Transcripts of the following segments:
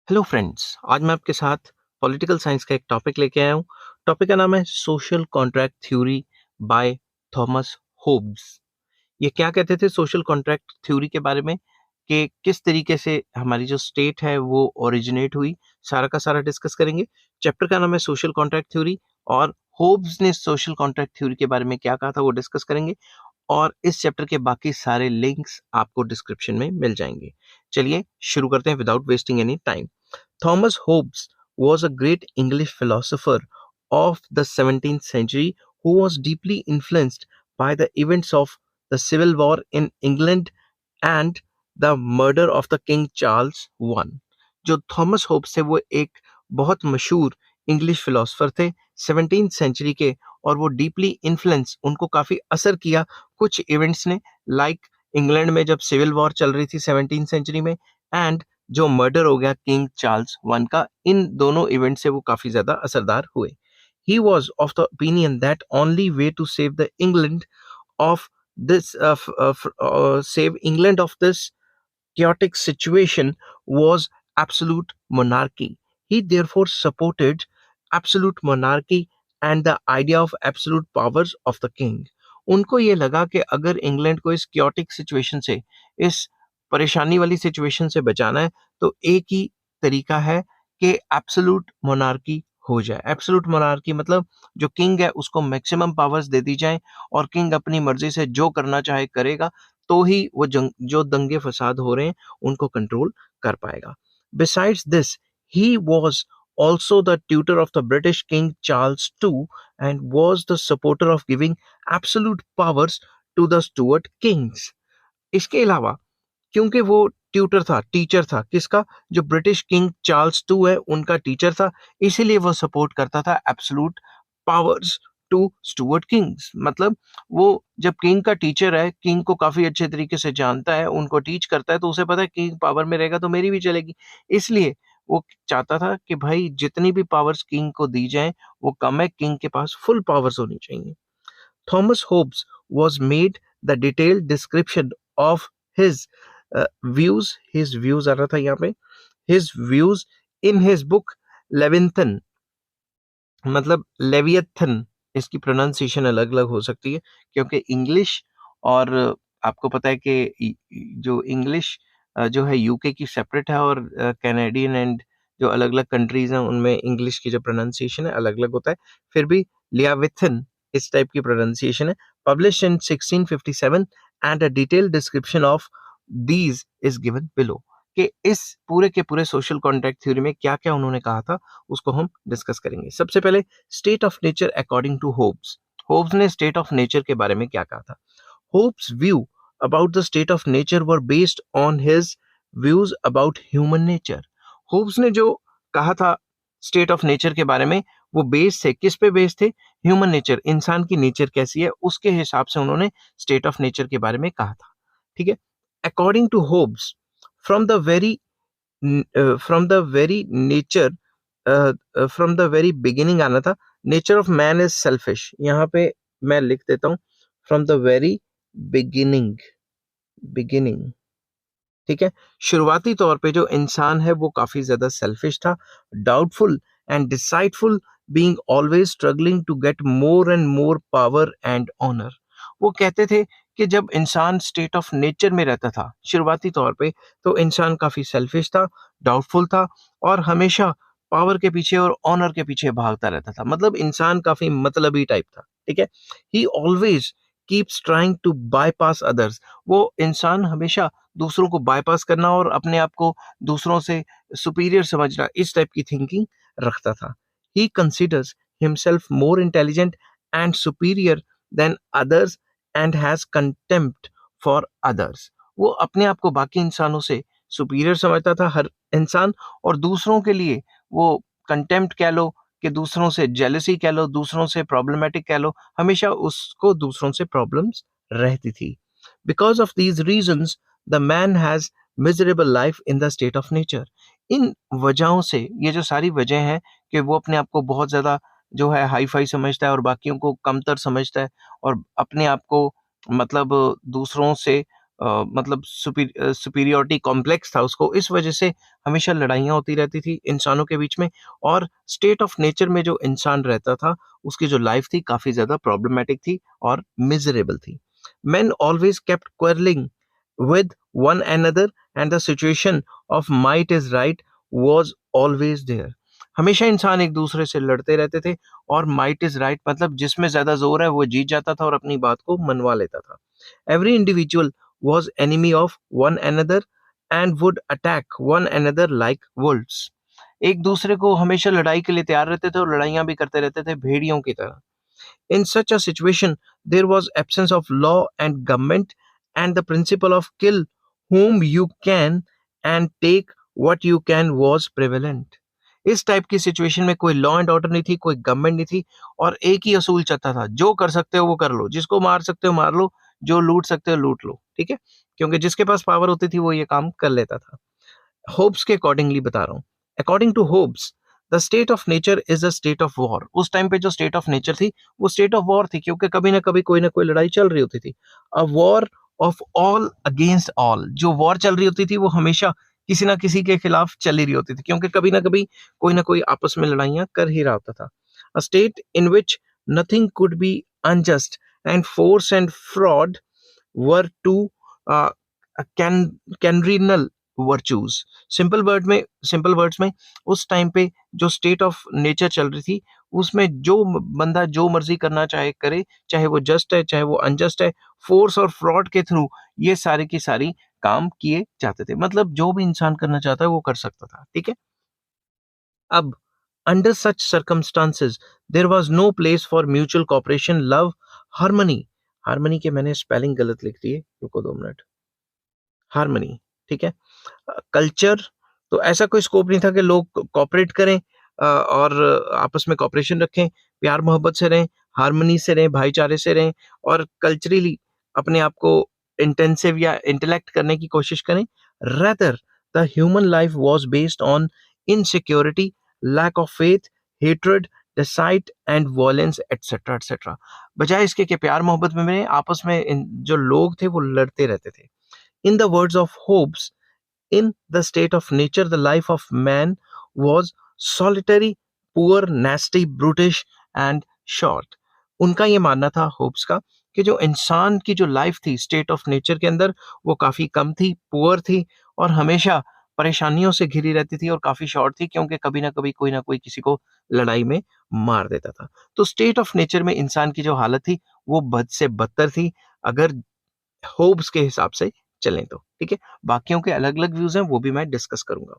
Hello friends, आज मैं आपके साथ पॉलिटिकल साइंस का एक टॉपिक लेके आया हूँ। टॉपिक का नाम है social contract theory by Thomas Hobbes. ये क्या कहते थे सोशल कॉन्ट्रैक्ट थ्योरी के बारे में कि किस तरीके से हमारी जो स्टेट है वो ओरिजिनेट हुई, सारा का सारा डिस्कस करेंगे। चैप्टर का नाम है सोशल कॉन्ट्रैक्ट थ्योरी और होब्स ने सोशल कॉन्ट्रैक्ट थ्योरी के बारे में क्या कहा था वो डिस्कस करेंगे और इस चैप्टर के बाकी सारे लिंक्स आपको डिस्क्रिप्शन में मिल जाएंगे। चलिए शुरू करते हैं without wasting any time. Thomas Hobbes was a great English philosopher of the 17th century who was deeply influenced by the events of the Civil War in England and the murder of the King Charles I. जो Thomas Hobbes थे वो एक बहुत मशहूर English philosopher थे 17th century के और वो डीपली इन्फ्लुएंस उनको काफ़ी असर किया कुछ इवेंट्स ने लाइक इंग्लैंड में जब सिविल वॉर चल रही थी 17th सेंचुरी में एंड जो मर्डर हो गया किंग चार्ल्स वन का इन दोनों इवेंट से वो काफी ज्यादा असरदार हुए he was of the opinion that only way to save the England of this save England of this chaotic situation was absolute monarchy. He therefore supported absolute monarchy and the idea of absolute powers of the king. उनको ये लगा कि अगर England को इस chaotic situation से, इस परेशानी वाली सिचुएशन से बचाना है तो एक ही तरीका है कि एब्सोल्यूट मोनार्की हो जाए। एब्सोल्यूट मोनार्की मतलब जो किंग है उसको मैक्सिमम पावर्स दे दी जाए और किंग अपनी मर्जी से जो करना चाहे करेगा तो ही वो जो दंगे फसाद हो रहे हैं उनको कंट्रोल कर पाएगा। Besides this he was also the tutor of the British King Charles II and was the supporter of giving absolute powers to the Stuart kings. इसके अलावा क्योंकि वो ट्यूटर था, टीचर था किसका, जो ब्रिटिश किंग चार्ल्स टू है उनका टीचर था, इसीलिए वो सपोर्ट करता था absolute powers to Stuart kings. मतलब वो जब किंग का टीचर है, किंग को काफी अच्छे तरीके से जानता है, उनको टीच करता है, तो उसे पता है किंग पावर में रहेगा तो मेरी भी चलेगी। इसलिए वो चाहता था कि भाई जितनी भी पावर्स किंग को दी जाए वो कम है, किंग के पास फुल पावर्स होनी चाहिए। Thomas Hobbes was made the detailed description of his his views आ रहा था यहाँ पे, his views in his book Leviathan, मतलब लेवियथन, इसकी प्रोनाउंसिएशन अलग अलग हो सकती है क्योंकि इंग्लिश और आपको पता है कि जो इंग्लिश जो है यूके की सेपरेट है और कैनेडियन एंड जो अलग अलग कंट्रीज हैं उनमें इंग्लिश की जो प्रोनाउंसिएशन है अलग अलग होता है। फिर भी लियाविथन इस टाइप की प्रोनाउंसिएशन है। Publish in 1657 and a detailed description of these is given below, कि इस पूरे के पूरे सोशल कॉन्ट्रैक्ट थ्योरी में क्या क्या उन्होंने कहा था उसको हम डिस्कस करेंगे। सबसे पहले state of nature according to Hobbes. Hobbes ने स्टेट ऑफ नेचर के बारे में क्या कहा था। Hobbes view about the state of nature were based on his views about human nature. Hobbes ने जो कहा था स्टेट ऑफ नेचर के बारे में वो बेस थे, किस पे बेस थे, ह्यूमन नेचर, इंसान की नेचर कैसी है उसके हिसाब से उन्होंने स्टेट ऑफ नेचर के बारे में कहा था। ठीक है। According to Hobbes from the very from the very nature from the very beginning आना था। nature of man is selfish, यहाँ पे मैं लिख देता हूँ from the very beginning, beginning, ठीक है। शुरुआती तौर पे जो इंसान है वो काफी ज्यादा सेल्फिश था, doubtful and decideful, being always struggling to get more and more power and honour. वो कहते थे कि जब इंसान स्टेट ऑफ नेचर में रहता था शुरुआती तौर पे तो इंसान काफी सेल्फिश था, डाउटफुल था और हमेशा पावर के पीछे और ऑनर के पीछे भागता रहता था। मतलब इंसान काफी मतलबी टाइप था। ठीक है। He always keeps trying to bypass others. वो इंसान हमेशा दूसरों को बाईपास करना और अपने आप को दूसरों से सुपीरियर समझना, इस टाइप की थिंकिंग रखता था। ही considers himself more intelligent and superior than others and has contempt for others. वो अपने आप को बाकी इंसानों से सुपीरियर समझता था हर इंसान, और दूसरों के लिए वो कंटेम्प्ट कह लो कि दूसरों से जेलसी कह लो, दूसरों से प्रॉब्लमेटिक कह लो, हमेशा उसको दूसरों से प्रॉब्लम्स रहती थी। Because of these reasons the man has miserable life in the state of nature. इन वजहों से, ये जो सारी वजह हैं कि वो अपने आप को बहुत ज्यादा जो है हाई फाई समझता है और बाकियों को कमतर समझता है और अपने आप को मतलब दूसरों से मतलब सुपीरियॉरिटी कॉम्प्लेक्स था उसको, इस वजह से हमेशा लड़ाइयाँ होती रहती थी इंसानों के बीच में। और स्टेट ऑफ नेचर में जो इंसान रहता था, उसकी जो लाइफ थी काफ़ी ज़्यादा प्रॉब्लमैटिक थी और मिज़रेबल थी। Men always kept quarreling with one another and the situation of might is right was always there. हमेशा इंसान एक दूसरे से लड़ते रहते थे और माइट इज राइट मतलब जिसमें ज्यादा जोर है वो जीत जाता था और अपनी बात को मनवा लेता था। Every individual was enemy of one another and would attack one another like Wolves. एक दूसरे को हमेशा लड़ाई के लिए तैयार रहते थे और लड़ाइयां भी करते रहते थे भेड़ियों की तरह। In such a situation, there was absence of law and government, and the principle of kill whom you can and take what you can was prevalent. इस टाइप की सिचुएशन में कोई लॉ एंड ऑर्डर नहीं थी, कोई government नहीं थी और एक ही असूल चलता था, जो कर सकते हो वो कर लो, जिसको मार सकते हो मार लो, जो लूट सकते हो लूट लो, ठीक है? क्योंकि जिसके पास पावर होती थी वो ये काम कर लेता था। होब्स के अकॉर्डिंगली बता रहा हूँ। According to Hobbes, the state of nature is a state of war. उस टाइम पे जो स्टेट ऑफ नेचर थी वो स्टेट ऑफ वॉर थी, क्योंकि कभी ना कोई लड़ाई चल रही होती थी। A war of all against all. जो वॉर चल रही होती थी वो हमेशा किसी ना किसी के खिलाफ चल ही रही होती थी, क्योंकि कभी ना कोई आपस में लड़ाइयां कर ही रहा होता था। A state in which nothing could be unjust and force and fraud were two can cardinal virtues. Simple words में उस टाइम पे जो स्टेट ऑफ नेचर चल रही थी उसमें जो बंदा जो मर्जी करना चाहे करे, चाहे वो जस्ट है चाहे वो अनजस्ट है, फोर्स और फ्रॉड के थ्रू ये सारे की सारी काम किए जाते थे। मतलब जो भी इंसान करना चाहता है वो कर सकता था, ठीक है? अब under such circumstances there was no place for mutual cooperation, love, harmony. Harmony के मैंने स्पेलिंग गलत लिख दी है, रुको 2 मिनट। हार्मनी, ठीक है? कल्चर, तो ऐसा कोई स्कोप नहीं था कि लोग कोऑपरेट करें और आपस में कोऑपरेशन रखें, प्यार मोहब्बत से रहें, हार्मनी से रहें, भाईचारे से रहें और कल्चरली अपने आप को इंटेंसिव या इंटेलेक्ट करने की कोशिश करें। Rather the human life was based on insecurity, lack of faith, hatred, deceit and violence etcetera etcetera. बजाय इसके कि प्यार मोहब्बत में आपस में जो लोग थे वो लड़ते रहते थे। In the words of Hobbes, in the state of nature, the life of man was solitary, poor, nasty, brutish and short. उनका ये मानना था होब्स का कि जो इंसान की जो लाइफ थी स्टेट ऑफ नेचर के अंदर वो काफी कम थी, पुअर थी और हमेशा परेशानियों से घिरी रहती थी और काफी शॉर्ट थी, क्योंकि कभी ना कोई किसी को लड़ाई में मार देता था। तो स्टेट ऑफ नेचर में इंसान की जो हालत थी वो बद से बदतर थी, अगर होब्स के हिसाब से चलें तो, ठीक है? बाकियों के अलग-अलग व्यूज़ हैं, वो भी मैं डिस्कस करूँगा।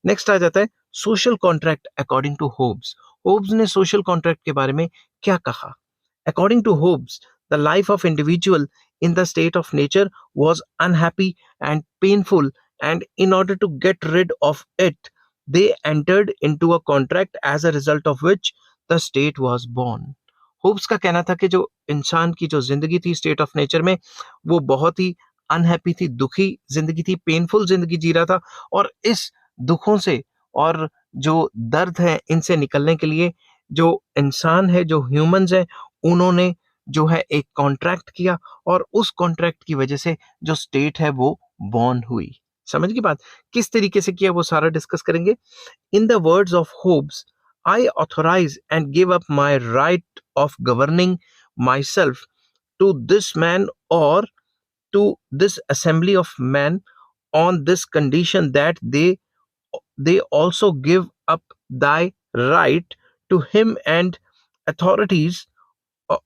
नेक्स्ट आ जाता है social contract according to Hobbes. Hobbes ने सोशल कॉन्ट्रैक्ट के बारे में क्या कहा? According to Hobbes, the life of individual in the state of nature was unhappy and painful, and in order to get rid of it, they entered into a contract as a result of which the state was born. Hobbes का कहना था कि जो इंसान की जो जिंदगी थी स्टेट ऑफ नेचर में वो बहुत ही अनहैप्पी थी, दुखी जिंदगी थी, पेनफुल जिंदगी जी रहा था और इस दुखों से और जो दर्द है इनसे निकलने के लिए जो इंसान है, जो ह्यूमंस है, उन्होंने जो है एक कॉन्ट्रैक्ट किया और उस कॉन्ट्रैक्ट की वजह से जो स्टेट है वो बॉर्न हुई। समझ की बात? किस तरीके से किया वो सारा डिस्कस करेंगे। In the words of Hobbes, I authorize and give up my right of governing myself to this man or to this assembly of men on this condition that they also give up thy right to him and authorities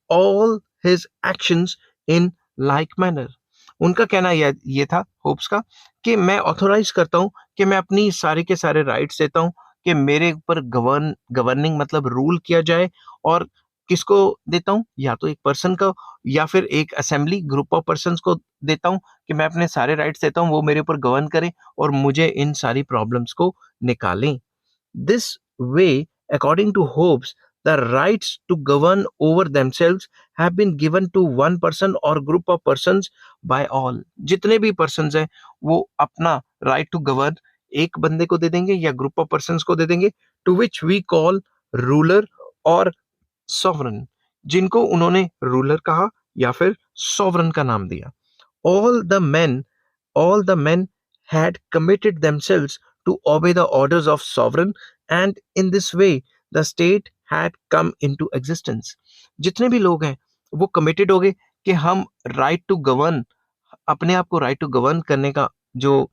all his actions in like manner. उनका कहना ये था hopes का कि मैं authorise करता हूँ कि मैं अपनी सारे के सारे राइट्स देता हूँ कि मेरे ऊपर गवर्निंग मतलब रूल किया जाए। और किसको देता हूँ? या तो एक पर्सन को या फिर एक असेंबली ग्रुप ऑफ पर्संस को देता हूँ कि मैं अपने सारे राइट्स देता हूँ, वो मेरे ऊपर गवर्न करें और मुझे इन सारी प्रॉब्लम्स को निकालें। This way, according to Hobbes, the rights to govern over themselves have been given to one person or group of persons by all. जितने भी persons हैं वो अपना right to govern एक बंदे को दे देंगे या group of persons को दे देंगे, to which we call ruler और sovereign, जिनको उन्होंने ruler कहा या फिर sovereign का नाम दिया। All the men all the men had committed themselves to obey the orders of sovereign, and in this way the state had come into existence. जितने भी लोग हैं वो कमिटेड हो गए कि हम राइट टू गवर्न, अपने आप को राइट टू गवर्न करने का जो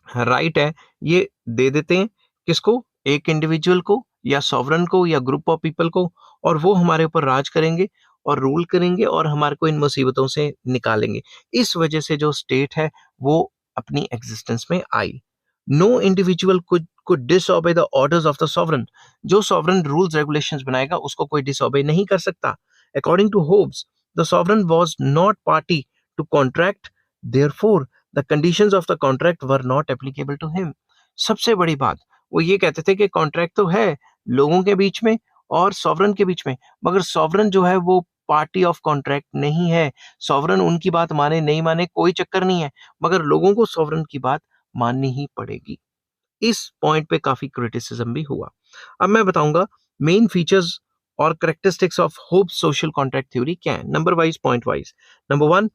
राइट है ये दे देते हैं। किसको? एक इंडिविजुअल को या सॉवरन को या ग्रुप ऑफ पीपल को, और वो हमारे ऊपर राज करेंगे और रूल करेंगे और हमारे को इन मुसीबतों से निकालेंगे। इस वजह से जो स्टेट है वो अपनी एग्जिस्टेंस में आई। No individual could disobey the orders of the sovereign. जो सॉवरन रूल्स रेगुलेशंस बनाएगा उसको कोई डिसओबे नहीं कर सकता। According to Hobbes, the sovereign was not party to contract, therefore the conditions of the contract were not applicable to him. सबसे बड़ी बात वो ये कहते थे कि कॉन्ट्रैक्ट तो है लोगों के बीच में और सॉवरन के बीच में, मगर सॉवरन जो है वो पार्टी ऑफ कॉन्ट्रैक्ट नहीं है। सॉवरन उनकी बात माने नहीं माने कोई चक्कर नहीं है, मगर लोगों को सॉवरन की बात माननी ही पड़ेगी। इस पॉइंट पे काफी क्रिटिसिज्म भी हुआ। अब मैं बताऊंगा मेन फीचर्स और characteristics of Hobbes social contract theory क्या है, number wise, point wise. Number one,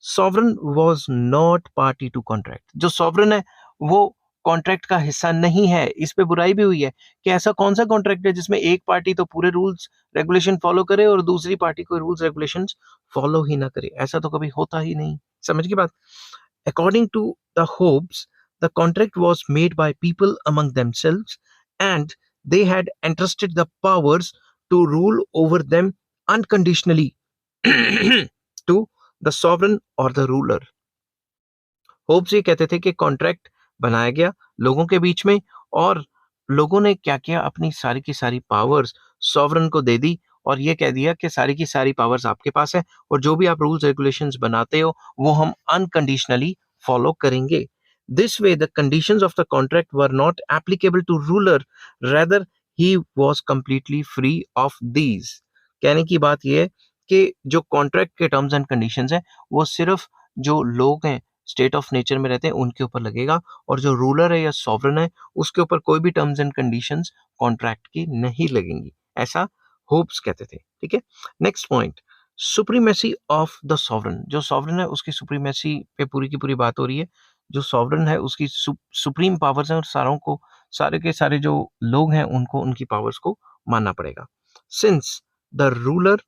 sovereign was not party to contract. जो सॉवरन है वो कॉन्ट्रैक्ट का हिस्सा नहीं है। इस पे बुराई भी हुई है कि ऐसा कौन सा कॉन्ट्रैक्ट है जिसमें एक पार्टी तो पूरे रूल्स रेगुलेशन फॉलो करे और दूसरी पार्टी कोई रूल्स रेगुलेशंस फॉलो ही ना करे। ऐसा तो कभी होता ही नहीं। समझ की बात? According to the Hobbes, the contract was made by people among themselves and they had entrusted the powers to rule over them unconditionally to the sovereign और द रूलर। होब्स ये कहते थे कि कॉन्ट्रैक्ट बनाया गया लोगों के बीच में और लोगों ने क्या किया, अपनी सारी की सारी पावर्स सॉवरन को दे दी और ये कह दिया कि सारी की सारी पावर्स आपके पास है और जो भी आप रूल्स रेगुलेशंस बनाते हो वो हम अनकंडीशनली फॉलो करेंगे। This way the conditions of the contract were not applicable to ruler, rather he was completely free of these. कहने की बात यह है कि जो कॉन्ट्रैक्ट के टर्म्स एंड कंडीशंस हैं वो सिर्फ जो लोग हैं स्टेट ऑफ नेचर में रहते हैं उनके ऊपर लगेगा, और जो रूलर है या सॉवरन है उसके ऊपर कोई भी टर्म्स एंड कंडीशंस कॉन्ट्रैक्ट की नहीं लगेंगी। ऐसा होप्स कहते थे। ठीक है, next point, supremacy of the sovereign. जो सॉवरन है उसकी सुप्रीमेसी पे पूरी की पूरी बात हो रही है। जो सॉवरन है उसकी सुप्रीम पावर्स हैं और सारों को, सारे के सारे जो लोग हैं उनको उनकी पावर्स को मानना पड़ेगा। Since the ruler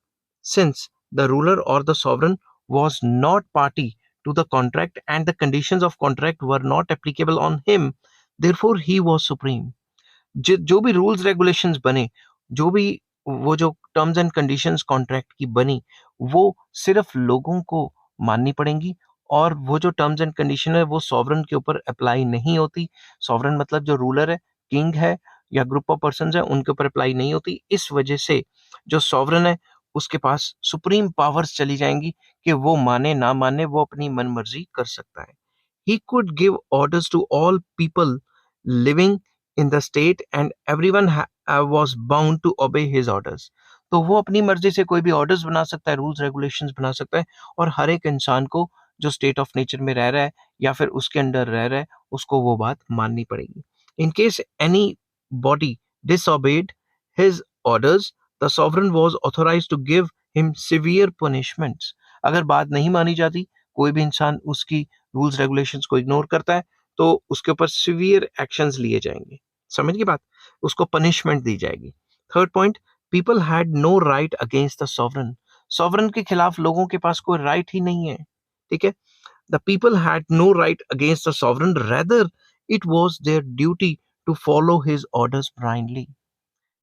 since the ruler और the sovereign was not party to the contract and the conditions of contract were not applicable on him, therefore he was supreme। जो भी रूल्स रेगुलेशंस बने, जो भी वो जो टर्म्स एंड कंडीशंस कॉन्ट्रैक्ट की बनी वो सिर्फ लोगों को माननी पड़ेंगी, और वो जो टर्म्स एंड कंडीशन है वो सॉवरन के ऊपर अप्लाई नहीं होती। सॉवरन मतलब जो रूलर है, किंग है या ग्रुप ऑफ पर्सन है, उनके ऊपर अप्लाई नहीं होती। इस वजह से जो सॉवरन है उसके पास सुप्रीम पावर्स चली जाएंगी कि वो माने ना माने वो अपनी मन मर्जी कर सकता है। He could give orders to all people living in the state and everyone was bound to obey his orders। तो वो अपनी मर्जी से कोई भी ऑर्डर्स बना सकता है, रूल्स रेगुलेशंस बना सकता है, और हर एक इंसान को जो स्टेट ऑफ नेचर में रह रहा है या फिर उसके अंडर रह रहा है उसको वो बात माननी पड़ेगी। In case any body disobeyed his orders, the sovereign was authorized to give him severe punishments। अगर बात नहीं मानी जाती, कोई भी इंसान उसकी रूल्स रेगुलेशंस को इग्नोर करता है तो उसके ऊपर सिवियर एक्शंस लिए जाएंगे। समझ की बात? उसको पनिशमेंट दी जाएगी। Third point, people had no right against the sovereign. Sovereign के खिलाफ लोगों के पास कोई राइट ही नहीं है। ठीक है, the people had no right against the sovereign, rather it was their duty to follow his orders blindly.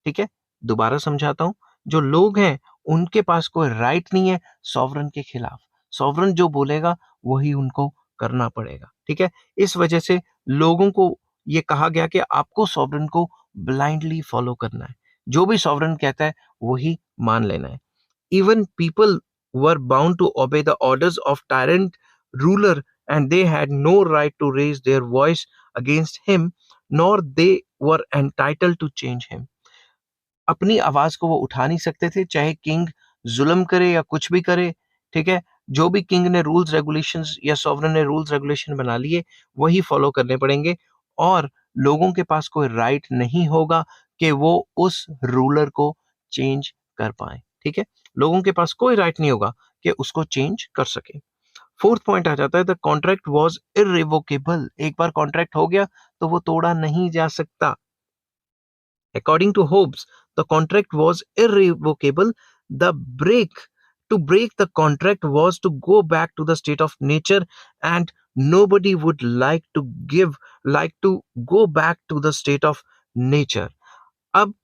ठीक है, दोबारा समझाता हूं, जो लोग हैं उनके पास कोई राइट नहीं है सॉवरन के खिलाफ। सॉवरन जो बोलेगा वही उनको करना पड़ेगा। ठीक है, इस वजह से लोगों को ये कहा गया कि आपको सॉवरन को ब्लाइंडली फॉलो करना है, जो भी सॉवरन कहता है वही मान लेना है। Even people were bound to obey the orders of tyrant ruler, and they had no right to raise their voice against him, nor they were entitled to change him। अपनी आवाज को वो उठा नहीं सकते थे, चाहे किंग जुल्म करे या कुछ भी करे। ठीक है, जो भी किंग ने रूल्स रेगुलेशंस या सॉवरन ने रूल्स रेगुलेशन बना लिए वही फॉलो करने पड़ेंगे, और लोगों के पास कोई राइट नहीं होगा कि वो उस रूलर को चेंज कर पाए। ठीक है, लोगों के पास कोई राइट नहीं होगा कि उसको चेंज कर सके। फोर्थ पॉइंट आ जाता है द कॉन्ट्रैक्ट वॉज इरिवोकेबल। एक बार कॉन्ट्रैक्ट हो गया तो वो तोड़ा नहीं जा सकता। According to Hobbes, the contract was irrevocable. The break to break the contract was to go back to the state of nature, and nobody would like to go back to the state of nature. अब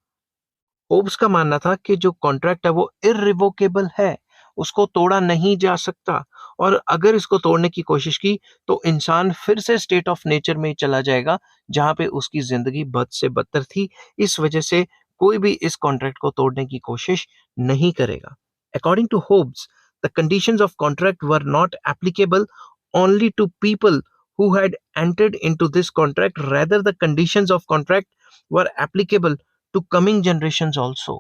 Hobbes का मानना था कि जो contract है वो irrevocable है, उसको तोड़ा नहीं जा सकता, और अगर इसको तोड़ने की कोशिश की तो इंसान फिर से स्टेट ऑफ नेचर में चला जाएगा जहां पे उसकी जिंदगी बद से बदतर थी। इस वजह से कोई भी इस कॉन्ट्रैक्ट को तोड़ने की कोशिश नहीं करेगा। According to Hobbes, the conditions of contract were not applicable only to people who had entered into this contract. Rather, the conditions of contract were applicable to coming generation also.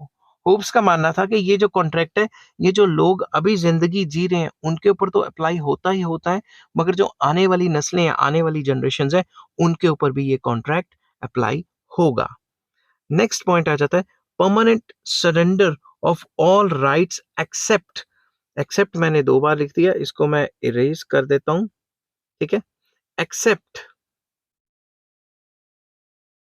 Hobbes का मानना था कि ये जो contract है, ये जो लोग अभी जिंदगी जी रहे हैं उनके ऊपर तो अप्लाई होता ही होता है, मगर जो आने वाली नस्लें हैं, आने वाली जनरेशन है, उनके ऊपर भी ये कॉन्ट्रैक्ट अप्लाई होगा। नेक्स्ट पॉइंट आ जाता है permanent surrender of all rights except. Except मैंने 2 बार लिख दिया, इसको मैं इरेज कर देता हूं, ठीक है। Except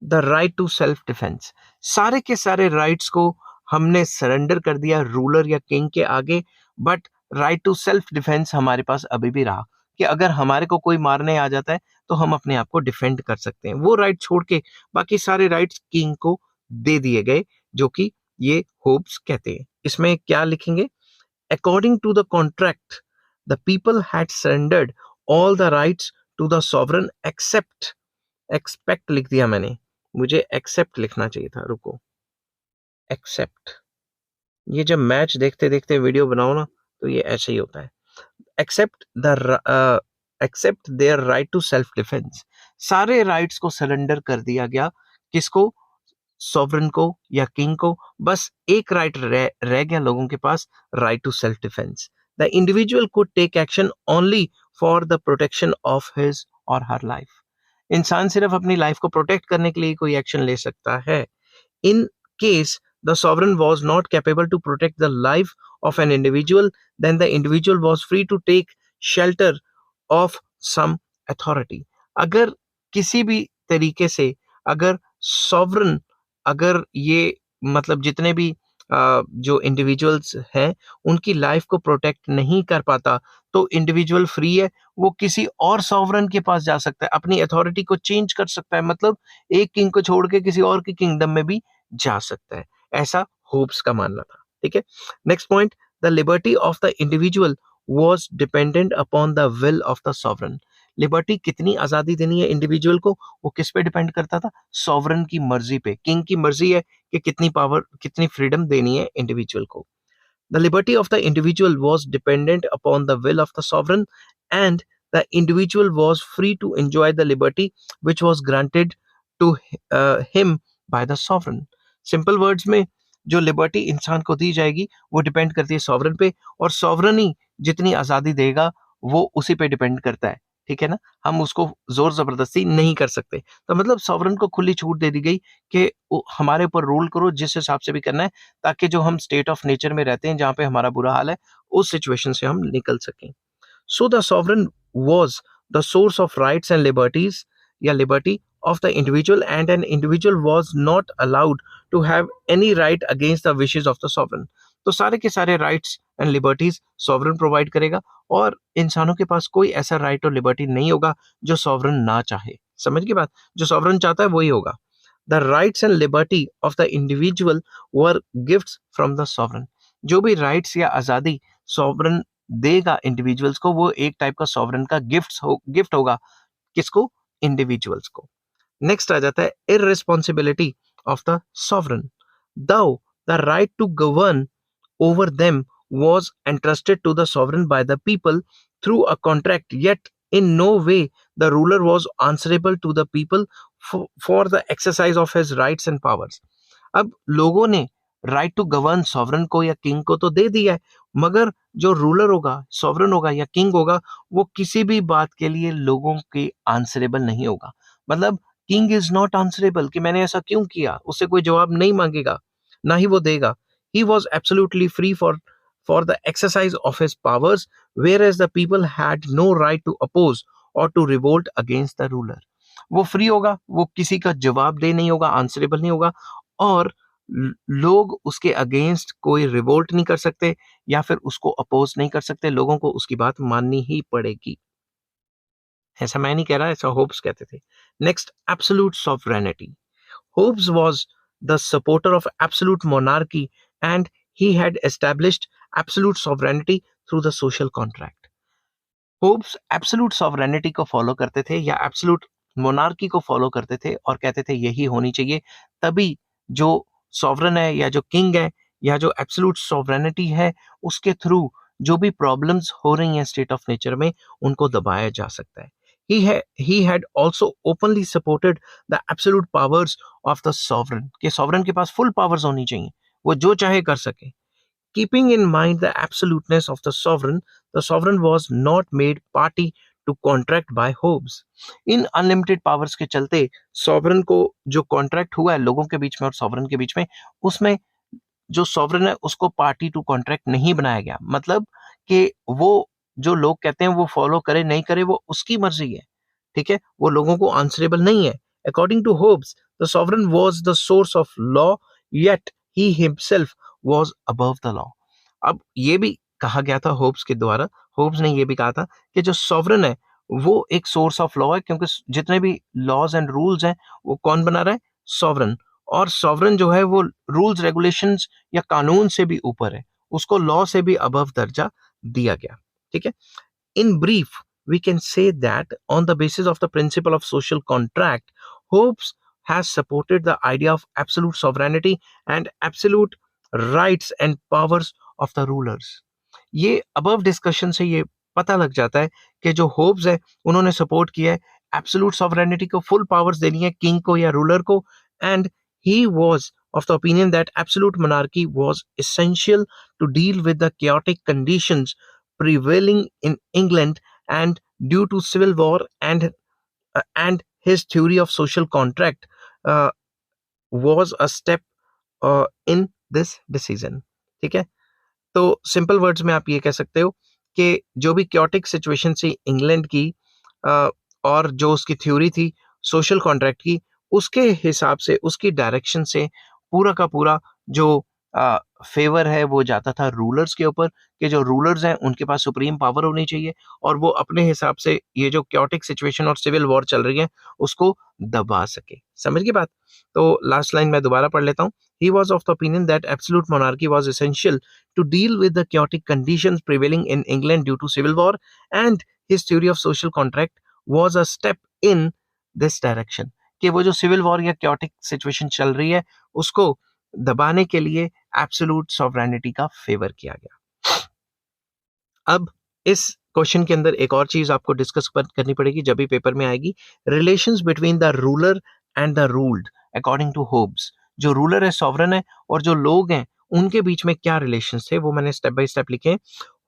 the right to self defence. सारे के सारे राइट्स को हमने सरेंडर कर दिया रूलर या किंग के आगे, but right to self defence हमारे पास अभी भी रहा कि अगर हमारे को कोई मारने आ जाता है तो हम अपने आप को डिफेंड कर सकते हैं। वो राइट छोड़ के बाकी सारे राइट्स किंग को दे दिए गए, जो कि ये होब्स कहते हैं। इसमें क्या लिखेंगे? According to the contract the people had surrendered all the rights to the sovereign except. Expect लिख दिया मैंने, मुझे एक्सेप्ट लिखना चाहिए था, रुको। एक्सेप्ट, ये जब मैच देखते देखते वीडियो बनाओ ना तो ये ऐसे ही होता है। Except their right to self defence. सारे राइट्स को सरेंडर कर दिया गया। किसको? सॉवरन को या किंग को। बस एक राइट रह गया लोगों के पास, right to self defence. The individual could take action only for the protection of his or her life. इंसान सिर्फ अपनी लाइफ को प्रोटेक्ट करने के लिए कोई एक्शन ले सकता है। In case the sovereign was not capable to protect the life of an individual, then the individual was free to take shelter of some authority. अगर किसी भी तरीके से अगर सॉवरन, अगर ये मतलब जितने भी जो इंडिविजुअल्स हैं उनकी लाइफ को प्रोटेक्ट नहीं कर पाता, तो इंडिविजुअल फ्री है, वो किसी और सॉवरन के पास जा सकता है, अपनी अथॉरिटी को चेंज कर सकता है, मतलब एक किंग को छोड़ के किसी और के किंगडम में भी जा सकता है। ऐसा होब्स का मानना था, ठीक है। Next point, the liberty of the individual was dependent upon the will of the sovereign. Liberty, कितनी आजादी देनी है इंडिविजुअल को, वो किस पे डिपेंड करता था? सॉवरन की मर्जी पे। किंग की मर्जी है कि कितनी पावर, कितनी फ्रीडम देनी है इंडिविजुअल को। The liberty of the individual was dependent upon the will of the sovereign, and the individual was free to enjoy the liberty which was granted to him by the sovereign. Simple words में जो liberty इंसान को दी जाएगी वो depend करती है sovereign पे, और सॉवरन ही जितनी आज़ादी देगा वो उसी पे डिपेंड करता है, ठीक है ना। हम उसको जोर जबरदस्ती नहीं कर सकते। तो मतलब सॉवरन को खुली छूट दे दी गई कि हमारे ऊपर रूल करो जिस हिसाब से भी करना है, ताकि जो हम स्टेट ऑफ नेचर में रहते हैं जहाँ पे हमारा बुरा हाल है, उस सिचुएशन से हम निकल सकें। So the sovereign was the source of rights and liberties या liberty of the individual, and an individual was not allowed to have any right against the wishes of the sovereign. तो सारे के सारे rights and liberties sovereign provide करेगा, और इंसानों के पास कोई ऐसा राइट और लिबर्टी नहीं होगा जो सॉवरन ना चाहे। समझ की बात? जो सॉवरन चाहता है वही होगा। The rights and liberty of the individual were gifts from the sovereign. जो भी राइट्स या आजादी सॉवरन देगा इंडिविजुअल्स को, वो एक टाइप का सॉवरन का गिफ्ट होगा। किसको? इंडिविजुअल्स को। नेक्स्ट आ जाता है irresponsibility of the sovereign. Though the right to govern over them was entrusted to the sovereign by the people through a contract, yet in no way the ruler was answerable to the people for the exercise of his rights and powers. अब लोगों ने right to govern sovereign को या king को तो दे दिया है, मगर जो रूलर होगा, सॉवरन होगा या किंग होगा, वो किसी भी बात के लिए लोगों के आंसरेबल नहीं होगा। मतलब किंग इज नॉट आंसरेबल कि मैंने ऐसा क्यों किया, उससे कोई जवाब नहीं मांगेगा, ना ही वो देगा। He was absolutely free for the exercise of his powers whereas the people had no right to oppose or to revolt against the ruler. वो फ्री होगा, वो किसी का जवाब दे नहीं होगा, आंसरेबल नहीं होगा, और लोग उसके अगेंस्ट कोई रिवोल्ट नहीं कर सकते या फिर उसको अपोज नहीं कर सकते, लोगों को उसकी बात माननी ही पड़ेगी। ऐसा मैं नहीं कह रहा, ऐसा होब्स कहते थे। Next, absolute sovereignty. Hobbes was the supporter of absolute monarchy and he had established absolute sovereignty through the social contract. Hobbes absolute sovereignty को फॉलो करते थे या एब्सोल्यूट मोनार्की को फॉलो करते थे और कहते थे यही होनी चाहिए, तभी जो सॉवरन है या जो किंग है या जो एब्सोल्यूट सॉवरेनिटी है उसके थ्रू जो भी प्रॉब्लम्स हो रही हैं स्टेट ऑफ नेचर में उनको दबाया जा सकता है। he had also openly supported the absolute powers of the sovereign, कि sovereign के पास full powers होनी चाहिए, वो जो चाहे कर सके। Keeping in mind the absoluteness of the sovereign was not made party to contract by Hobbes. In unlimited powers के चलते सॉवरन को जो कॉन्ट्रैक्ट हुआ है लोगों के बीच में और सॉवरन के बीच में, उसमें जो सॉवरन है उसको पार्टी टू कॉन्ट्रैक्ट नहीं बनाया गया। मतलब कि वो जो लोग कहते हैं वो फॉलो करे नहीं करे वो उसकी मर्जी है, ठीक है, वो लोगों को आंसरेबल नहीं है। According to Hobbes the sovereign was the source of law, yet he himself was above the law. अब ये भी कहा गया था होब्स के द्वारा, होब्स ने ये भी कहा था कि जो सॉवरन है वो एक सोर्स ऑफ लॉ है, क्योंकि जितने भी लॉज एंड रूल्स हैं वो कौन बना रहा है? सॉवरन। और सॉवरन जो है वो रूल्स रेगुलेशंस या कानून से भी ऊपर है, उसको लॉ से भी अबव दर्जा दिया गया, ठीक है। In brief, we can say that on the basis of the principle of social contract, Hobbes has supported the idea of absolute sovereignty and absolute rights and powers of the rulers. ये above discussion से ये पता लग जाता है कि जो Hobbes है उन्होंने सपोर्ट किया है एब्सोल्यूट सॉवरेनिटी को, फुल पावर्स देनी है किंग को या रूलर को, and he was of the opinion that absolute monarchy was essential to deal with the chaotic conditions prevailing in England, and due to civil war and his theory of social contract uh, was a step in this decision, ठीक है। तो simple words में आप ये कह सकते हो कि जो भी क्योटिक सिचुएशन थी इंग्लैंड की और जो उसकी थ्योरी थी सोशल कॉन्ट्रैक्ट की, उसके हिसाब से उसकी डायरेक्शन से पूरा का पूरा जो फेवर है वो जाता था रूलर्स के ऊपर, कि जो रूलर्स हैं उनके पास सुप्रीम पावर होनी चाहिए और वो अपने हिसाब से ये जो क्योटिक सिचुएशन और सिविल वॉर चल रही है उसको दबा सके। समझ गए बात? तो लास्ट लाइन मैं दोबारा पढ़ लेता हूँ। He was of the opinion that absolute monarchy was essential to deal with the chaotic conditions prevailing in England due to civil war, and his theory of social contract was a step in this direction, कि वो जो civil war या chaotic situation चल रही है उसको दबाने के लिए एब्सोल्यूट सॉवरेनिटी का फेवर किया गया। अब इस क्वेश्चन के अंदर एक और चीज आपको डिस्कस करनी पड़ेगी जब भी पेपर में आएगी, relations between the ruler and the ruled according to Hobbes. जो रूलर है सॉवरन है और जो लोग हैं उनके बीच में क्या रिलेशंस थे वो मैंने स्टेप बाय स्टेप लिखे।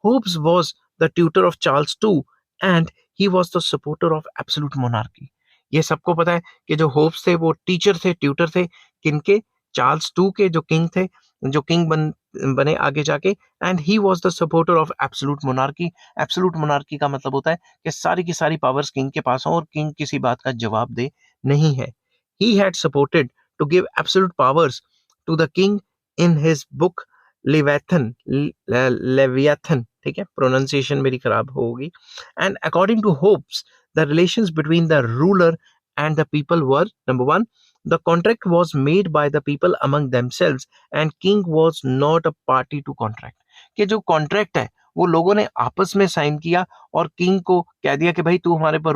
Hobbes was the tutor of Charles to and he was the supporter of absolute monarchy. ये सबको पता है कि जो होब्स थे वो टीचर थे, ट्यूटर थे किनके? चार्ल्स टू के, जो किंग थे, जो किंग बने आगे जाके, and he was the supporter of absolute monarchy. Absolute monarchy का मतलब होता है कि सारी की सारी पावर्स किंग के पास हो और किंग किसी बात का जवाब दे नहीं है। He had supported to give absolute powers to the king in his book Leviathan, ठीक है, प्रोनाउंसिएशन मेरी खराब होगी। And according to Hobbes the relations between the ruler and the people were, number one, the contract was made by the people among themselves and king was not a party to contract, कि जो contract है वो लोगों ने आपस में sign किया और किंग को कह दिया कि भाई तू हमारे पर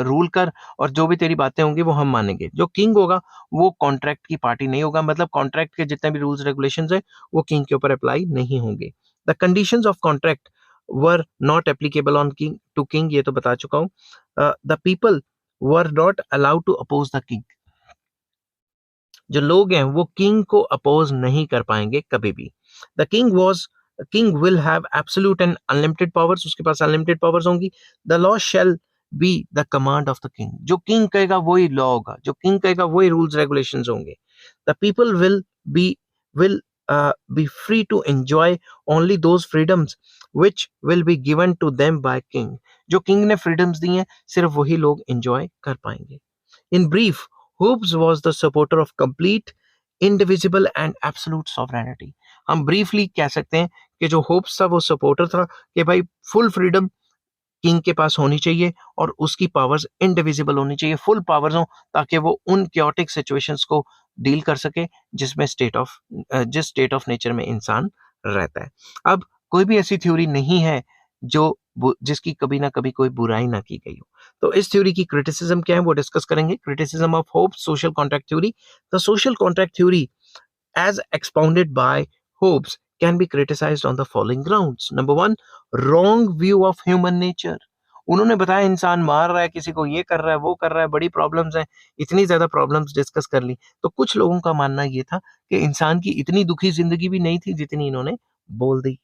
रूल कर और जो भी तेरी बातें होंगी वो हम मानेंगे। जो किंग होगा वो कॉन्ट्रैक्ट की पार्टी नहीं होगा, मतलब कॉन्ट्रैक्ट के जितने भी रूल्स रेगुलेशंस है वो किंग के ऊपर अप्लाई नहीं होंगे। The conditions of contract were not applicable on king to king, ये तो बता चुका हूँ। The people were not allowed to oppose the king, जो लोग हैं वो किंग को अपोज नहीं कर पाएंगे कभी भी। The king will have absolute and unlimited powers, उसके पास अनलिमिटेड पावर्स होंगी। The law shall be the command of the king, जो किंग कहेगा वही लॉ होगा, जो किंग कहेगा वही रूल्स रेगुलेशंस होंगे। The people will be free to enjoy only those freedoms which will be given to them by king. जो king ने फ्रीडम्स दी हैं सिर्फ वही लोग एंजॉय कर पाएंगे. In brief, Hobbes was the supporter of complete, indivisible and absolute sovereignty. हम briefly कह सकते हैं कि जो होप्स था वो सपोर्टर था कि भाई फुल फ्रीडम किंग के पास होनी चाहिए और उसकी पावर्स इंडिविजिबल होनी चाहिए, फुल पावर्स हो, ताकि वो उन क्योटिक सिचुएशंस को डील कर सके जिसमें जिस स्टेट ऑफ नेचर में इंसान रहता है. अब कोई भी ऐसी थ्योरी नहीं है जो जिसकी कभी ना कभी कोई बुराई ना की गई हो. तो इस थ्योरी की क्रिटिसिज्म क्या है वो डिस्कस करेंगे. Criticism of Hobbes social contract theory. The social contract theory as expounded by Hobbes can be criticized on the following grounds. Number one, wrong view of human nature. उन्होंने बताया इंसान मार रहा है किसी को, ये कर रहा है, वो कर रहा है, बड़ी प्रॉब्लम्स हैं, इतनी ज्यादा प्रॉब्लम्स डिस्कस कर ली. तो कुछ लोगों का मानना ये था कि इंसान की इतनी दुखी जिंदगी भी नहीं थी जितनी इन्होंने बोल दी.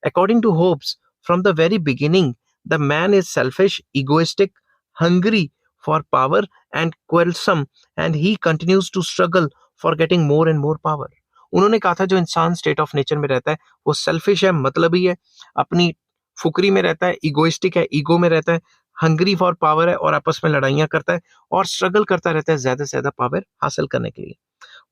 According to Hobbes, from the very beginning, the man is selfish, egoistic, hungry for power and quarrelsome, and he continues to struggle for getting more and more power. उन्होंने कहा था जो इंसान स्टेट ऑफ नेचर में रहता है वो selfish है, मतलबी है, अपनी फुकरी में रहता है, इगोइस्टिक है, ईगो में रहता है, हंग्री फॉर पावर है और आपस में लड़ाइयां करता है और स्ट्रगल करता रहता है ज्यादा से ज्यादा पावर हासिल करने के लिए.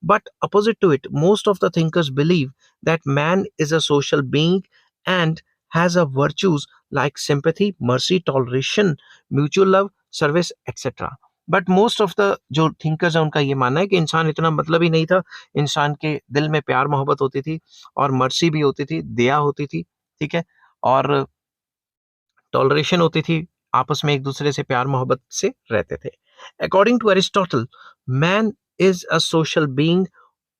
But opposite to it, most of the thinkers believe that man is a social being and has a virtues like sympathy, mercy, toleration, mutual love, service, etc. But most of the जो thinkers है उनका ये मानना है कि इंसान इतना मतलब ही नहीं था, इंसान के दिल में प्यार मोहब्बत होती थी और मर्सी भी होती थी, दया होती थी, ठीक है, और टॉलरेशन होती थी, आपस में एक दूसरे से प्यार मोहब्बत से रहते थे. According to Aristotle, man is a social being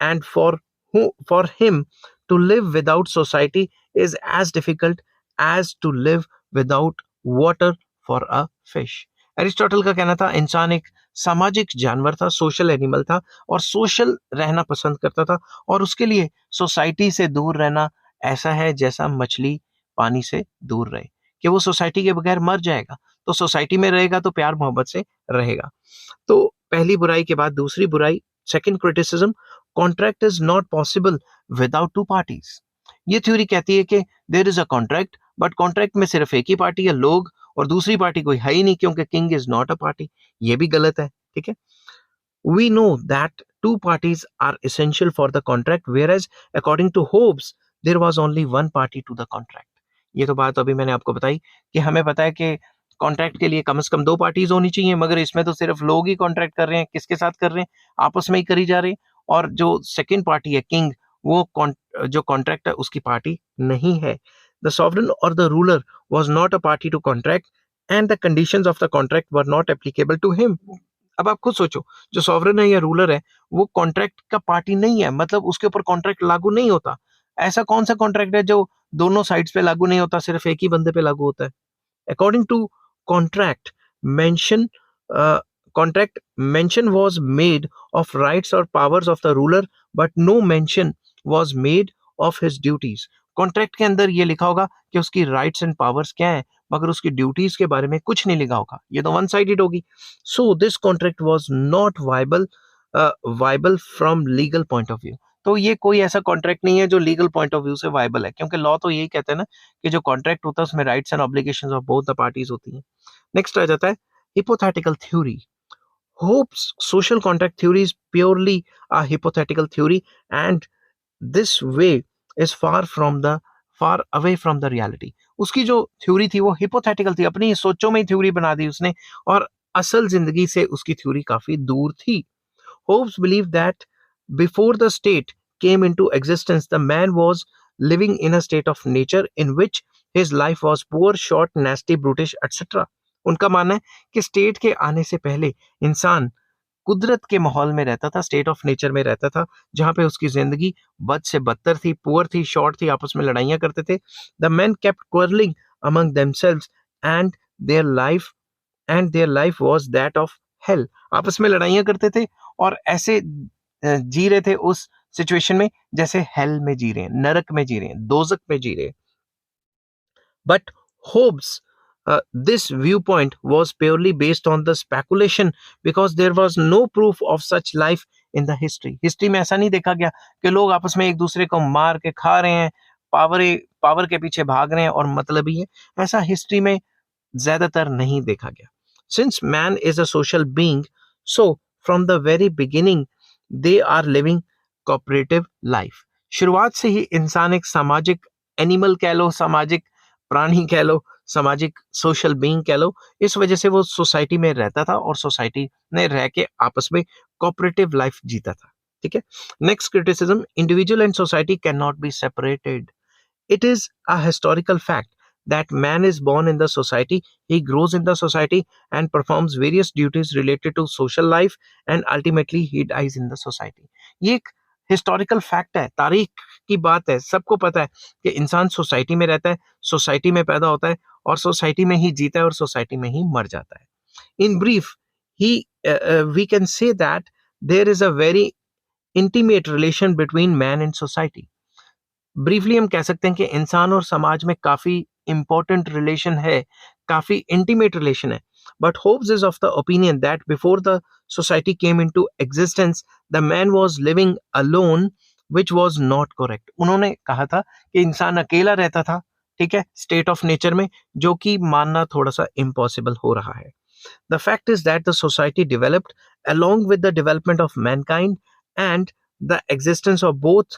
and for him to live without society is as difficult as to live without water for a fish. Aristotle का कहना था इंसान एक सामाजिक जानवर था, सोशल एनिमल था और सोशल रहना पसंद करता था और उसके लिए सोसाइटी से दूर रहना ऐसा है जैसा मछली पानी से दूर रहे, कि वो सोसाइटी के बगैर मर जाएगा, तो सोसाइटी में रहेगा तो प्यार मोहब्बत से रहेगा. तो पहली बुराई के बाद दूसरी बुराई, second criticism, contract is not possible without two parties. ये थ्योरी कहती है कि there is a contract but contract में सिर्फ एक ही पार्टी है, लोग, और दूसरी पार्टी कोई है ही नहीं क्योंकि king is not a party. ये भी गलत है, ठीक है. We know that two parties are essential for the contract, whereas according to Hobbes, there was only one party to the contract. ये तो बात अभी मैंने आपको बताई कि हमें पता है कि कॉन्ट्रैक्ट के लिए कम से कम दो पार्टीज होनी चाहिए, मगर इसमें तो सिर्फ लोग ही कॉन्ट्रैक्ट कर रहे हैं. किसके साथ कर रहे हैं? आपस में ही करी जा रहे हैं. और जो सेकंड पार्टी है किंग, वो जो कॉन्ट्रैक्ट है उसकी पार्टी नहीं है. द सॉवरेन और the ruler was not a party to contract and the conditions of the contract were not applicable to him. अब आप खुद सोचो, जो सॉवरेन है या रूलर है वो कॉन्ट्रैक्ट का पार्टी नहीं है, मतलब उसके ऊपर कॉन्ट्रैक्ट लागू नहीं होता. ऐसा कौन सा कॉन्ट्रैक्ट है जो दोनों साइड्स पे लागू नहीं होता, सिर्फ एक ही बंदे पे लागू होता है? According to contract mention contract mention was made of rights or powers of the ruler but no mention was made of his duties. Contract के अंदर ये लिखा होगा कि उसकी राइट्स एंड पावर्स क्या है, मगर उसकी ड्यूटीज के बारे में कुछ नहीं लिखा होगा. ये तो वन साइडेड होगी. So this contract was not viable from legal point of view. तो ये कोई ऐसा कॉन्ट्रैक्ट नहीं है जो लीगल पॉइंट ऑफ व्यू से वाइबल है, क्योंकि लॉ तो यही कहते हैं ना कि जो कॉन्ट्रैक्ट होता है उसमें rights and obligations of both the parties होती हैं. नेक्स्ट आ जाता है हिपोथेटिकल theory. Hobbes' social contract theory is purely a hypothetical theory, and this way is far away from the reality. उसकी जो थ्योरी थी वो हिपोथेटिकल थी, अपनी सोचों में ही थ्योरी बना दी उसने और असल जिंदगी से उसकी थ्योरी काफी दूर थी. Hobbes believed that before the state came into existence, the man was living in a state of nature in which his life was poor, short, nasty, brutish, etc. उनका मानना है कि स्टेट के आने से पहले इंसान कुदरत के माहौल में रहता था, स्टेट ऑफ नेचर में रहता था, जहां पे उसकी जिंदगी बद से बदतर थी, पुअर थी, शॉर्ट थी, आपस में लड़ाइयां करते थे. The man kept quarrelling among themselves and their life was that of hell. आपस में लड़ाइयां करते थे और ऐसे जी रहे थे उस सिचुएशन में जैसे हेल में जी रहे हैं, नरक में जी रहे हैं, दोजक में जी रहे हैं. But Hobbes, this viewpoint was purely based on the speculation because there was no proof of such life in the history में ऐसा नहीं देखा गया कि लोग आपस में एक दूसरे को मार के खा रहे हैं, पावर के पीछे भाग रहे हैं और मतलब ही है, ऐसा हिस्ट्री में ज्यादातर नहीं देखा गया. Since man is a social being, so from the very beginning they are living cooperative life. शुरुआत से ही इंसान एक सामाजिक एनिमल कह लो, सामाजिक प्राणी कह लो, सामाजिक सोशल बीइंग कह लो. इस वजह से वो सोसाइटी में रहता था और सोसाइटी में रह के आपस में कोऑपरेटिव लाइफ जीता था. ठीक है. Next criticism, individual and society can not be separated. It is a historical fact that man is born in the society, he grows in the society and performs various duties related to social life and ultimately he dies in the society. ये एक historical fact है, तारीख की बात है. सबको पता है कि इंसान सोसाइटी में रहता है, सोसाइटी में पैदा होता है और सोसाइटी में ही जीता है और सोसाइटी में ही मर जाता है. In brief he we can say that there is a very intimate relation between man and society. Briefly हम कह सकते हैं कि इंसान और समाज में काफी इंपॉर्टेंट रिलेशन है, काफी इंटीमेट रिलेशन है. But Hobbes is of the opinion that before the society came into existence the man was living alone, which was not correct. उन्होंने कहा था कि इंसान अकेला रहता था, ठीक है, स्टेट ऑफ नेचर में, जो कि मानना थोड़ा सा इम्पॉसिबल हो रहा है. The fact is that the society developed along with the development of mankind and the existence of both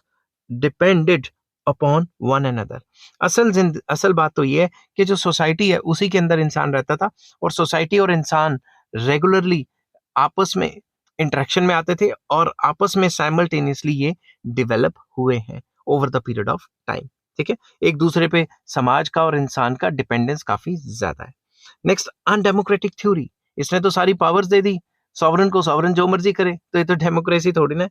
depended upon one another. असल बात तो ये है कि जो सोसाइटी है उसी के अंदर इंसान रहता था और सोसाइटी और इंसान रेगुलरली आपस में इंटरेक्शन में आते थे और आपस में साइमल्टेनियसली ये डेवलप हुए हैं over the period of time. ठीक है. एक दूसरे पे समाज का और इंसान का डिपेंडेंस काफी ज्यादा है. Next, undemocratic theory. इसने तो सारी पावर्स दे दी, सॉवरन को सॉवरन जो मर्जी करे, तो ये तो डेमोक्रेसी थोड़ी ना.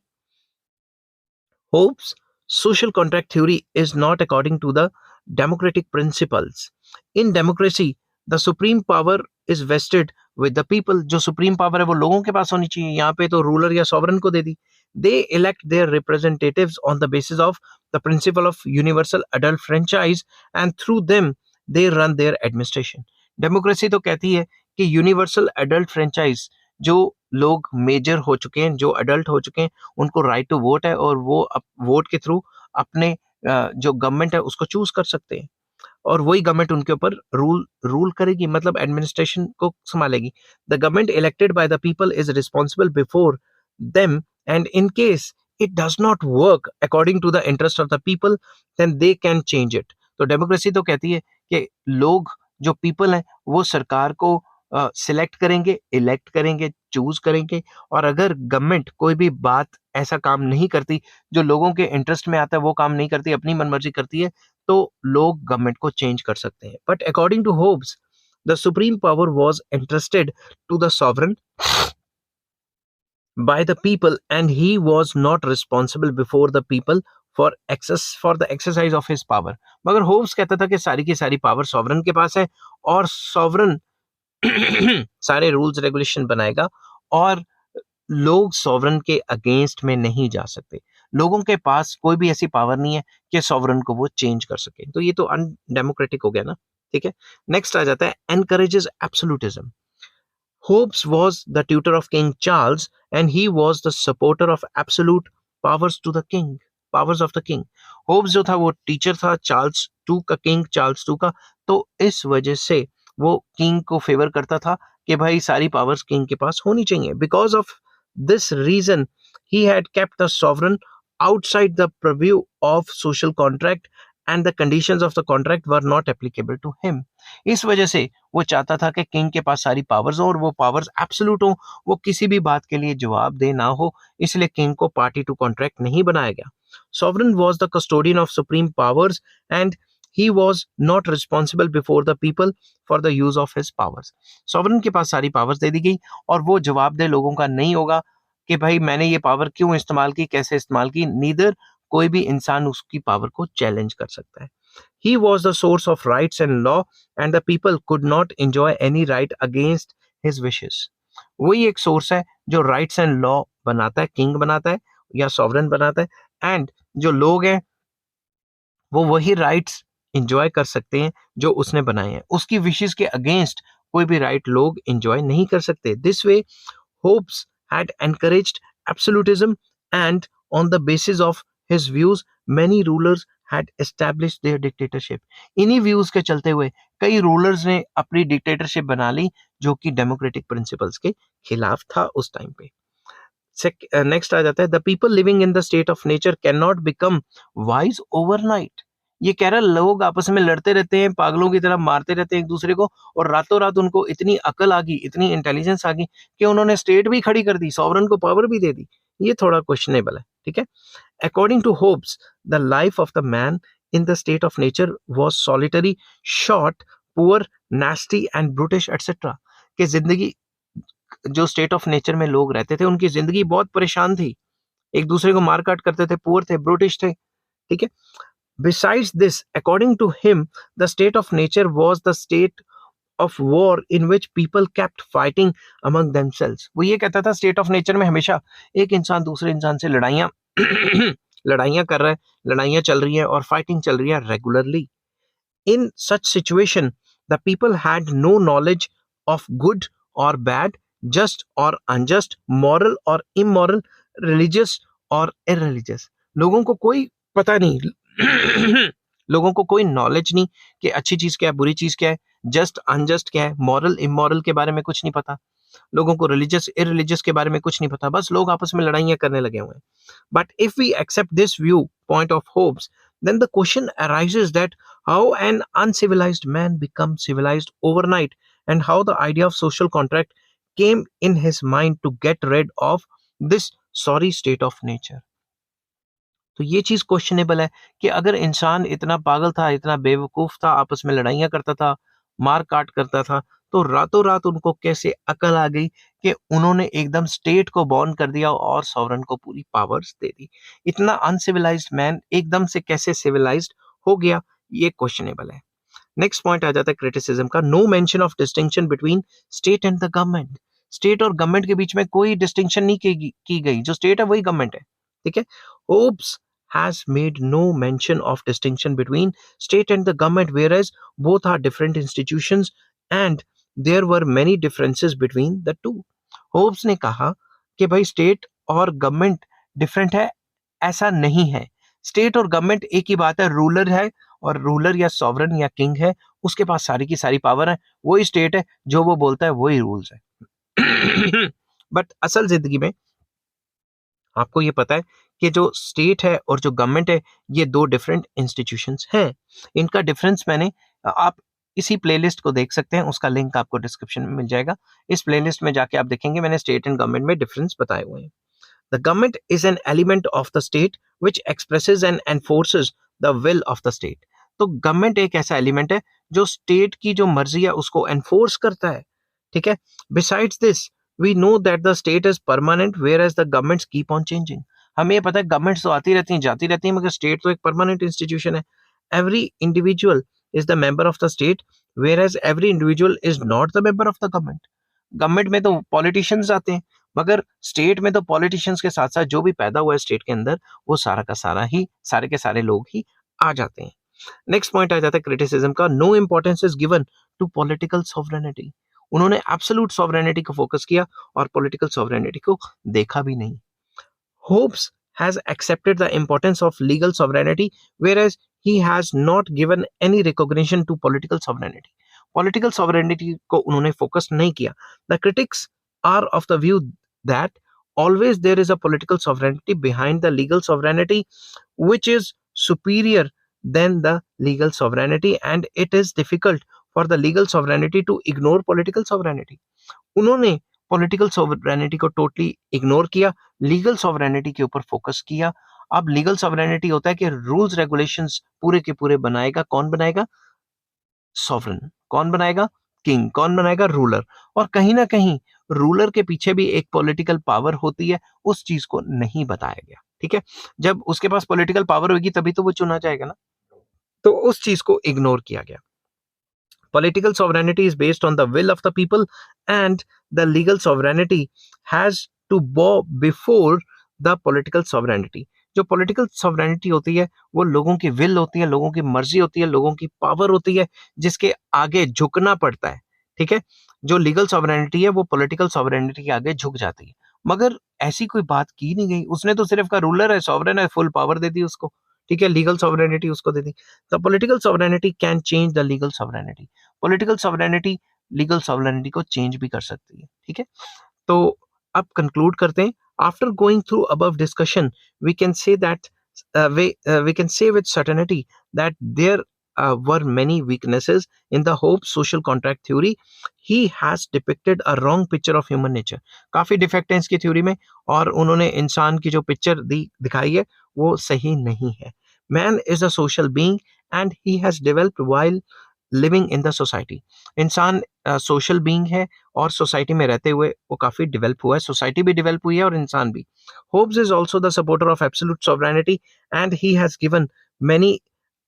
Hopes social contract theory is not according to the democratic principles. In democracy, the supreme power is vested with the people. जो supreme power है वो लोगों के पास होनी चाहिए. यहाँ पे तो ruler या sovereign को दे दी. They elect their representatives on the basis of the principle of universal adult franchise and through them they run their administration. Democracy तो कहती है कि universal adult franchise, जो लोग मेजर हो चुके हैं, जो अडल्ट हो चुके हैं, उनको राइट टू वोट है और वो वोट के थ्रू अपने जो गवर्नमेंट है उसको चूज कर सकते हैं और वही गवर्नमेंट उनके ऊपर रूल करेगी, मतलब एडमिनिस्ट्रेशन को संभालेगी. The government elected by the people is responsible before them and in case it does not work according to the interest of the people then they can change it. तो democracy तो कहती है कि लोग, जो people हैं, वो सरकार को सिलेक्ट करेंगे, इलेक्ट करेंगे, चूज करेंगे और अगर गवर्नमेंट कोई भी बात ऐसा काम नहीं करती जो लोगों के इंटरेस्ट में आता है, वो काम नहीं करती, अपनी मनमर्जी करती है, तो लोग गवर्नमेंट को चेंज कर सकते हैं. But according to Hobbes the supreme power was entrusted to the sovereign by the people and he was not responsible before the people for the exercise of his power. मगर Hobbes कहता था कि सारी की सारी पावर सॉवरन के पास है और सॉवरन सारे रूल्स रेगुलेशन बनाएगा और लोग सॉवरन के अगेंस्ट में नहीं जा सकते. लोगों के पास कोई भी ऐसी पावर नहीं है कि सॉवरन को वो चेंज कर सके. तो ये तो अनडेमोक्रेटिक हो गया ना. ठीक है. नेक्स्ट आ जाता है encourages absolutism. Hobbes was the tutor of King Charles and he was the supporter of absolute powers to the king, powers of the king. Hobbes जो था वो टीचर था चार्ल्स टू का, किंग चार्ल्स टू का. तो इस वजह से वो किंग को फेवर करता था कि भाई सारी पावर्स किंग के पास होनी चाहिए. Because of this reason he had kept the sovereign outside the purview of social contract and the conditions of the contract were not applicable to him. इस वजह से वो चाहता था कि किंग के पास सारी पावर्स हो और वो पावर्स एब्सोल्यूट हो, वो किसी भी बात के लिए जवाबदेह ना हो, इसलिए किंग को पार्टी टू कॉन्ट्रैक्ट नहीं बनाया गया. Sovereign was the custodian of supreme powers and he was not responsible before the people for the use of his powers. Sovereign के पास सारी पावर्स दे दी गई और वो जवाबदेह लोगों का नहीं होगा कि भाई मैंने ये पावर क्यों इस्तेमाल की, कैसे इस्तेमाल की. नीदर कोई भी इंसान उसकी पावर को चैलेंज कर सकता है. He was the source of rights and law and the people could not enjoy any right against his wishes. वही एक सोर्स है जो राइट्स एंड लॉ बनाता है, किंग बनाता है या सॉवरन बनाता है, एंड जो लोग हैं वो वही राइट्स एंजॉय कर सकते हैं जो उसने बनाए हैं. उसकी विशेस के अगेंस्ट कोई भी राइट लोग एंजॉय नहीं कर सकते. This way hopes had encouraged absolutism, and on the basis of his views many rulers had established their dictatorship. इन्हीं views के चलते हुए कई rulers ने अपनी dictatorship बना ली जो कि democratic principles के खिलाफ था उस टाइम पे. नेक्स्ट आ जाता है the people living in the state of nature can not become wise overnight. ये कह रहा लोग आपस में लड़ते रहते हैं, पागलों की तरह मारते रहते हैं एक दूसरे को, और रातों रात उनको इतनी अकल आ गई, इतनी इंटेलिजेंस आ गई कि उन्होंने स्टेट भी खड़ी कर दी, सॉवरन को पावर भी दे दी. ये थोड़ा क्वेश्चनेबल है. ठीक है. According to Hobbes the life of the man in the state of nature was solitary, short, poor, nasty and brutish etcetera. कि जिंदगी जो स्टेट ऑफ नेचर में लोग रहते थे उनकी जिंदगी बहुत परेशान थी, एक दूसरे को मार काट करते थे, पुअर थे, ब्रिटिश थे. ठीक है. Besides this according to him the state of nature was the state of war in which people kept fighting among themselves. वो ये कहता था स्टेट ऑफ नेचर में हमेशा एक इंसान दूसरे इंसान से लड़ाइयां लड़ाइयां कर रहा है, लड़ाइयां चल रही हैं और फाइटिंग चल रही है regularly. In such situation the people had no knowledge of good और बैड, just और unjust, moral और immoral, religious और irreligious. लोगों को कोई पता नहीं लोगों को कोई नॉलेज नहीं कि अच्छी चीज क्या है, बुरी चीज क्या है, जस्ट अनजस्ट क्या है, मॉरल इमोरल के बारे में कुछ नहीं पता, लोगों को रिलीजियस इररिलीजियस के बारे में कुछ नहीं पता, बस लोग आपस में लड़ाइयां करने लगे हुए हैं. But if we accept this view point of Hobbes, then the question arises that how an uncivilized man becomes civilized overnight, and how the idea of social contract came in his mind to get rid of this sorry state of nature. तो ये चीज questionable है कि अगर इंसान इतना पागल था, इतना बेवकूफ था, आपस में लड़ाइयां करता था, मार काट करता था, तो रातों रात उनको कैसे अकल आ गई कि उन्होंने एकदम स्टेट को बॉर्न कर दिया और सॉवरन को पूरी पावर्स दे दी. इतना अनसिविलाइज्ड मैन एकदम से कैसे सिविलाइज्ड हो गया, ये क्वेश्चनेबल है. नेक्स्ट पॉइंट आ जाता है क्रिटिसिज्म का. No mention of distinction between state and the government. State और गवर्नमेंट के बीच में कोई डिस्टिंक्शन नहीं की गई. जो स्टेट है वही गवर्नमेंट है. ठीक है. Hobbes has made no mention of distinction between state and the government, whereas both are different institutions and there were many differences between the two. Hobbes ने कहा कि भाई स्टेट और गवर्नमेंट डिफरेंट है, ऐसा नहीं है. स्टेट और गवर्नमेंट एक ही बात है. रूलर है और रूलर या सॉवरन या किंग है, उसके पास सारी की सारी पावर है, वही स्टेट है, जो वो बोलता है वही रूल्स है. बट असल जिंदगी में आपको ये पता है कि जो स्टेट है और जो गवर्नमेंट है ये दो डिफरेंट इंस्टीट्यूशंस हैं. इनका डिफरेंस मैंने आप इसी प्लेलिस्ट को देख सकते हैं, उसका लिंक आपको डिस्क्रिप्शन में मिल जाएगा. इस प्लेलिस्ट में जाके आप देखेंगे मैंने स्टेट एंड गवर्नमेंट में डिफरेंस बताए हुए हैं. The government is an element of the state which expresses and एनफोर्सेस the will of the state. तो गवर्नमेंट एक ऐसा एलिमेंट है जो स्टेट की जो मर्जी है उसको एनफोर्स करता है. ठीक है. Besides this we know that the state is permanent whereas the governments keep on changing. हमें ये पता है गवर्नमेंट्स तो आती रहती हैं, जाती रहती हैं, मगर स्टेट तो एक परमानेंट इंस्टीट्यूशन है. Every individual is the member of the state whereas every individual is not the member of the government. Government में तो पॉलिटिशियंस आते हैं, मगर स्टेट में तो पॉलिटिशियंस के साथ साथ जो भी पैदा हुआ है स्टेट के अंदर वो सारा का सारा ही सारे के सारे लोग ही आ जाते हैं. नेक्स्ट पॉइंट आ जाता है क्रिटिसिज्म का. No importance is given to political sovereignty. उन्होंने एब्सोल्यूट सॉवरेनिटी को फोकस किया और पॉलिटिकल सॉवरेनिटी को देखा भी नहीं. Hobbes has accepted the importance of legal sovereignty whereas he has not given any recognition to political sovereignty. Political sovereignty को उन्होंने फोकस नहीं किया. The critics are of the view that always there is a political sovereignty behind the legal sovereignty which is superior than the legal sovereignty and it is difficult for the legal sovereignty to ignore political sovereignty. उन्होंने political sovereignty को totally ignore किया, legal sovereignty के ऊपर focus किया. अब legal sovereignty होता है कि रूल्स रेगुलेशंस पूरे के पूरे बनाएगा. कौन बनाएगा? सॉवरन. कौन बनाएगा? किंग. कौन बनाएगा? रूलर. और कहीं ना कहीं रूलर के पीछे भी एक पॉलिटिकल पावर होती है, उस चीज को नहीं बताया गया. ठीक है. जब उसके पास पॉलिटिकल पावर होगी तभी तो वो चुना जाएगा ना, तो उस चीज को इग्नोर किया गया. Political sovereignty is based on the will of the people and the legal sovereignty has to bow before the political sovereignty. जो political sovereignty होती है वो लोगों की will होती है, लोगों की मर्जी होती है, लोगों की पावर होती है जिसके आगे झुकना पड़ता है. ठीक है. जो legal sovereignty है वो political sovereignty के आगे झुक जाती है. मगर ऐसी कोई बात की नहीं गई। उसने तो सिर्फ कहा रूलर है, सॉवरेन है, फुल पावर दे दी उसको, ठीक है, लीगल सॉवरेनिटी उसको दे दी। The political sovereignty can change the legal sovereignty. Political sovereignty legal sovereignty को चेंज भी कर सकती है, ठीक है। तो अब कंक्लूड करते हैं। After going through above discussion we can say that we can say with certainty that there were many weaknesses in the Hobbes social contract theory. He has depicted a wrong picture of human nature. काफी defect हैं इसकी theory में, और उन्होंने इंसान की जो picture दिखाई है वो सही नहीं है। Man is a social being and he has developed while living in the society. इंसान सोशल बीइंग है और सोसाइटी में रहते हुए वो काफी डेवलप हुआ है, सोसाइटी भी डेवलप हुई है और इंसान भी। Hobbes is also the supporter of absolute sovereignty and he has given many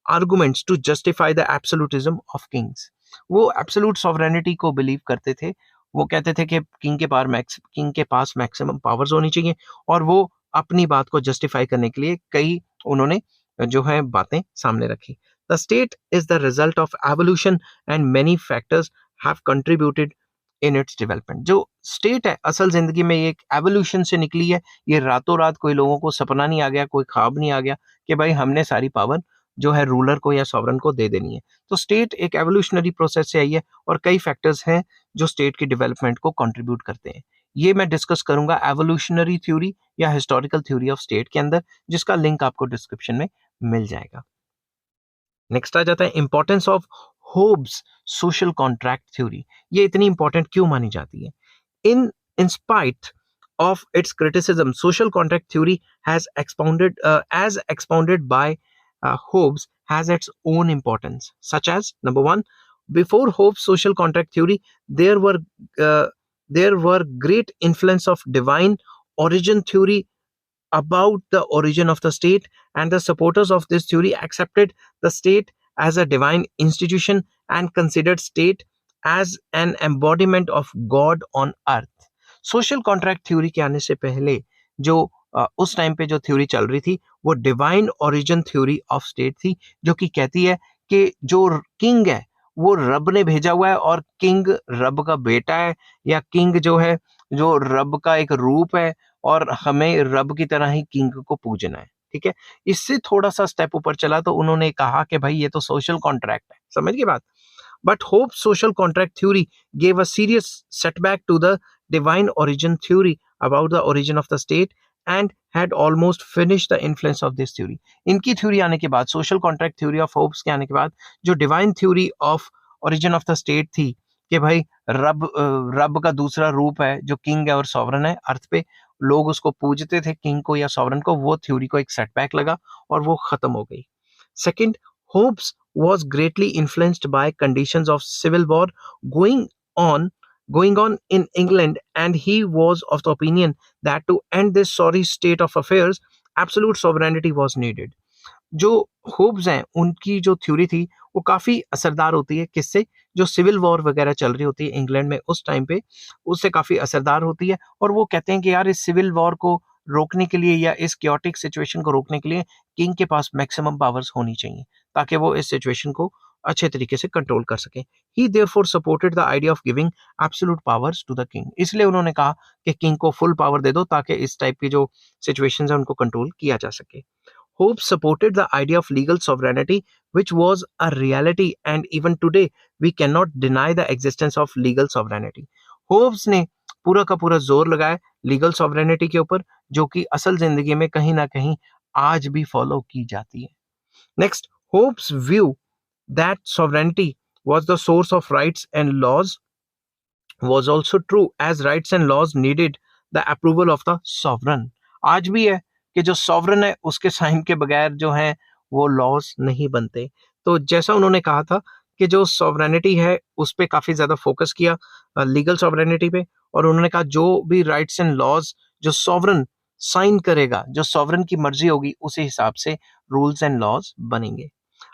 arguments to justify the absolutism of kings. वो एब्सोल्यूट सॉवरेनिटी को बिलीव करते थे। वो कहते थे कि किंग के पास मैक्सिमम पावर्स होनी चाहिए, और वो अपनी बात को जस्टिफाई करने के लिए कई उन्होंने जो है बातें सामने रखी। The state is the result of evolution and many factors have contributed in its development. जो स्टेट है असल जिंदगी में ये एक एवोल्यूशन से निकली है। ये रातों रात कोई लोगों को सपना नहीं आ गया, कोई ख्वाब नहीं आ गया कि भाई हमने सारी पावर जो है रूलर को या सॉवरन को दे देनी है। तो स्टेट एक एवोल्यूशनरी प्रोसेस से आई है और कई फैक्टर्स हैं जो स्टेट की डेवलपमेंट को कंट्रीब्यूट करते हैं। ये मैं डिस्कस करूंगा एवोल्यूशनरी थ्योरी या हिस्टोरिकल थ्योरी ऑफ स्टेट के अंदर, जिसका लिंक आपको डिस्क्रिप्शन में मिल जाएगा। नेक्स्ट आ जाता है importance of Hobbes social contract theory. ये इतनी इंपॉर्टेंट क्यों मानी जाती है? In spite of its criticism, social contract theory has expounded by Hobbes has its own importance, such as number one, before Hobbes' social contract theory, uh, there were great influence of divine origin theory about the origin of the state, and the supporters of this theory accepted the state as a divine institution and considered state as an embodiment of God on earth. Social contract theory के आने से पहले जो उस time पे जो theory चल रही थी वो divine origin theory of state थी, जो कि कहती है कि जो किंग है वो रब ने भेजा हुआ है और किंग रब का बेटा है, या किंग जो है जो रब का एक रूप है और हमें रब की तरह ही किंग को पूजना है, ठीक है। इससे थोड़ा सा स्टेप ऊपर चला तो उन्होंने कहा कि भाई ये तो सोशल कॉन्ट्रैक्ट है, समझ गए बात। But Hobbes social contract theory gave a serious setback to the divine origin theory about the origin of the state and had almost finished the influence of this theory. इनकी थ्योरी आने के बाद, social contract theory of Hobbes के आने के बाद, जो divine theory of origin of the state थी कि भाई रब का दूसरा रूप है जो किंग है और सॉवरन है अर्थ पे, लोग उसको पूजते थे किंग को या सॉवरन को, वो थ्योरी को एक सेटबैक लगा और वो खत्म हो गई। Second, hopes was greatly influenced by conditions of civil war going on in England, and he was of the opinion that to end this sorry state of affairs, absolute sovereignty was needed. जो Hobbes हैं उनकी जो theory थी वो काफी असरदार होती है, किससे? जो सिविल वॉर वगैरह चल रही होती है इंग्लैंड में उस टाइम पे, उससे काफी असरदार होती है। और वो कहते हैं कि यार इस सिविल वॉर को रोकने के लिए या इस क्योटिक सिचुएशन को रोकने के लिए किंग के पास मैक्सिमम पावर्स होनी चाहिए ताकि वो इस सिचुएशन को अच्छे तरीके से कंट्रोल कर सके। He therefore supported the idea of giving absolute powers to the king. इसलिए उन्होंने कहा कि किंग को फुल पावर दे दो ताकि इस टाइप की जो सिचुएशंस है उनको कंट्रोल किया जा सके। Hobbes supported the idea of legal sovereignty, which was a reality, and even today we cannot deny the existence of legal sovereignty. Hobbes ने पूरा का पूरा जोर लगाया लीगल सॉवरेनिटी के ऊपर, जो कि असल जिंदगी में कहीं ना कहीं आज भी फॉलो की जाती है। Next, Hobbes' view that sovereignty was the source of rights and laws was also true, as rights and laws needed the approval of the sovereign. आज भी है कि जो सॉवरन है उसके साइन के बगैर जो है वो लॉज नहीं बनते। तो जैसा उन्होंने कहा था कि जो सॉवरेनिटी है उस पर काफी ज्यादा फोकस किया, लीगल सॉवरेनिटी पे, और उन्होंने कहा जो भी राइट्स एंड लॉज जो सॉवरन साइन करेगा, जो सॉवरन की मर्जी होगी, उसी हिसाब से रूल्स एंड लॉज बनेंगे।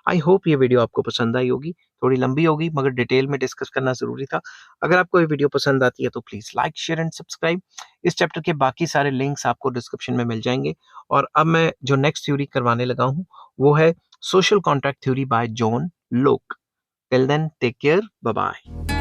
आई होप ये वीडियो आपको पसंद आई होगी। थोड़ी लंबी होगी मगर डिटेल में डिस्कस करना जरूरी था। अगर आपको ये वीडियो पसंद आती है तो please like, share and subscribe. इस चैप्टर के बाकी सारे लिंक्स आपको डिस्क्रिप्शन में मिल जाएंगे। और अब मैं जो नेक्स्ट थ्योरी करवाने लगा हूँ वो है social contract theory by John Locke. Till then take care, bye bye.